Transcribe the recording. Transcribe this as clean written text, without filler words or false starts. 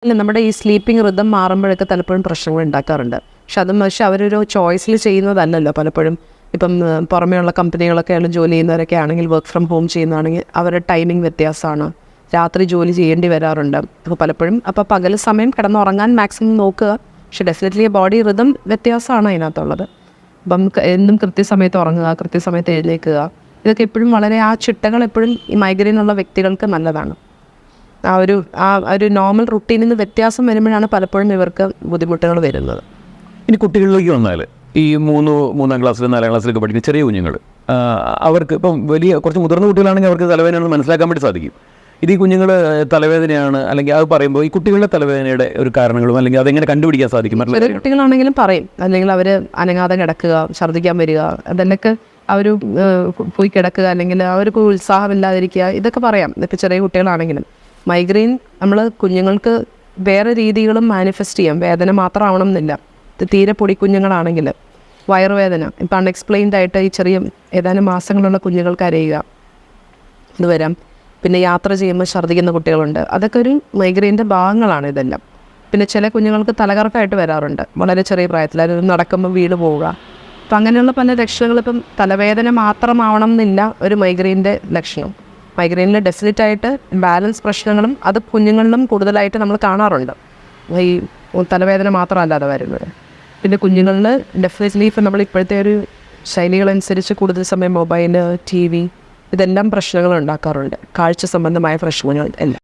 അല്ല, നമ്മുടെ ഈ സ്ലീപ്പിംഗ് റിതം മാറുമ്പോഴൊക്കെ പലപ്പോഴും പ്രശ്നങ്ങൾ ഉണ്ടാക്കാറുണ്ട്. പക്ഷെ അവരൊരു ചോയ്സിൽ ചെയ്യുന്നതല്ലല്ലോ പലപ്പോഴും. ഇപ്പം പുറമേയുള്ള കമ്പനികളൊക്കെ ആയാലും ജോലി ചെയ്യുന്നവരൊക്കെ ആണെങ്കിൽ വർക്ക് ഫ്രം ഹോം ചെയ്യുന്നതാണെങ്കിൽ അവരുടെ ടൈമിംഗ് വ്യത്യാസമാണ്. രാത്രി ജോലി ചെയ്യേണ്ടി വരാറുണ്ട്. അപ്പോൾ പലപ്പോഴും പകൽ സമയം കിടന്നുറങ്ങാൻ മാക്സിമം നോക്കുക. പക്ഷെ ഡെഫിനറ്റ്ലി ബോഡി റിതം വ്യത്യാസമാണ് അതിനകത്തുള്ളത്. അപ്പം എന്നും കൃത്യസമയത്ത് ഉറങ്ങുക, കൃത്യസമയത്ത് എഴുന്നേൽക്കുക, ഇതൊക്കെ എപ്പോഴും വളരെ ആ ചിട്ടകൾ എപ്പോഴും ഈ മൈഗ്രെയിൻ ഉള്ള വ്യക്തികൾക്ക് നല്ലതാണ്. ആ ഒരു നോർമൽ റുട്ടീനിൽ നിന്ന് വ്യത്യാസം വരുമ്പോഴാണ് പലപ്പോഴും ഇവർക്ക് ബുദ്ധിമുട്ടുകൾ വരുന്നത്. ഇനി കുട്ടികളിലേക്ക് വന്നാൽ ഈ മൂന്നാം ക്ലാസ്സിലും 4ാം ക്ലാസ്സിലൊക്കെ പഠിക്കുന്ന ചെറിയ കുഞ്ഞുങ്ങൾ, അവർക്ക് ഇപ്പം കുറച്ച് മുതിർന്ന കുട്ടികളാണെങ്കിൽ അവർക്ക് തലവേദനയൊന്നും മനസ്സിലാക്കാൻ വേണ്ടി സാധിക്കും. ഇത് ഈ കുഞ്ഞുങ്ങൾ തലവേദനയാണ് അല്ലെങ്കിൽ അത് പറയുമ്പോൾ ഈ കുട്ടികളുടെ തലവേദനയുടെ ഒരു കാരണങ്ങളും അല്ലെങ്കിൽ അതെങ്ങനെ കണ്ടുപിടിക്കാൻ സാധിക്കും? ചെറിയ കുട്ടികളാണെങ്കിലും പറയും, അല്ലെങ്കിൽ അവർ അനങ്ങാതെ കിടക്കുക, ഛർദ്ദിക്കാൻ വരിക, അതെന്നൊക്കെ അവർ പോയി കിടക്കുക, അല്ലെങ്കിൽ അവർക്ക് ഉത്സാഹമില്ലാതിരിക്കുക, ഇതൊക്കെ പറയാം. ഇപ്പോൾ ചെറിയ കുട്ടികളാണെങ്കിലും മൈഗ്രെയിൻ നമ്മൾ കുഞ്ഞുങ്ങൾക്ക് വേറെ രീതികളും മാനിഫെസ്റ്റ് ചെയ്യാം. വേദന മാത്രം ആവണം എന്നില്ല. തീരെ പൊടിക്കുഞ്ഞുങ്ങളാണെങ്കിൽ വയറുവേദന, ഇപ്പം അൺഎക്സ്പ്ലെയിൻഡ് ആയിട്ട് ഈ ചെറിയ ഏതാനും മാസങ്ങളുള്ള കുഞ്ഞുങ്ങൾക്ക് അരയുക, ഇത് വരാം. പിന്നെ യാത്ര ചെയ്യുമ്പോൾ ഛർദ്ദിക്കുന്ന കുട്ടികളുണ്ട്. അതൊക്കെ ഒരു മൈഗ്രെയിൻ്റെ ഭാഗങ്ങളാണ് ഇതെല്ലാം. പിന്നെ ചില കുഞ്ഞുങ്ങൾക്ക് തലകറക്കമായിട്ട് വരാറുണ്ട് വളരെ ചെറിയ പ്രായത്തിൽ. അത് നടക്കുമ്പോൾ വീണ് പോവുക. അപ്പം അങ്ങനെയുള്ള പല ലക്ഷണങ്ങൾ. ഇപ്പം തലവേദന മാത്രമാവണം എന്നില്ല ഒരു മൈഗ്രെയിൻ്റെ ലക്ഷണം. മൈഗ്രെയിനിൽ ഡെഫിനറ്റായിട്ട് ബാലൻസ് പ്രശ്നങ്ങളും അത് കുഞ്ഞുങ്ങളിലും കൂടുതലായിട്ട് നമ്മൾ കാണാറുണ്ട്. ഈ തലവേദന മാത്രമല്ലാതെ വരുന്നത്. പിന്നെ കുഞ്ഞുങ്ങളിൽ ഡെഫിനറ്റ്ലി ഇപ്പം നമ്മൾ ഇപ്പോഴത്തെ ഒരു ശൈലികളനുസരിച്ച് കൂടുതൽ സമയം മൊബൈൽ, TV, ഇതെല്ലാം പ്രശ്നങ്ങൾ ഉണ്ടാക്കാറുണ്ട്. കാഴ്ച സംബന്ധമായ പ്രശ്നങ്ങൾ എല്ലാം.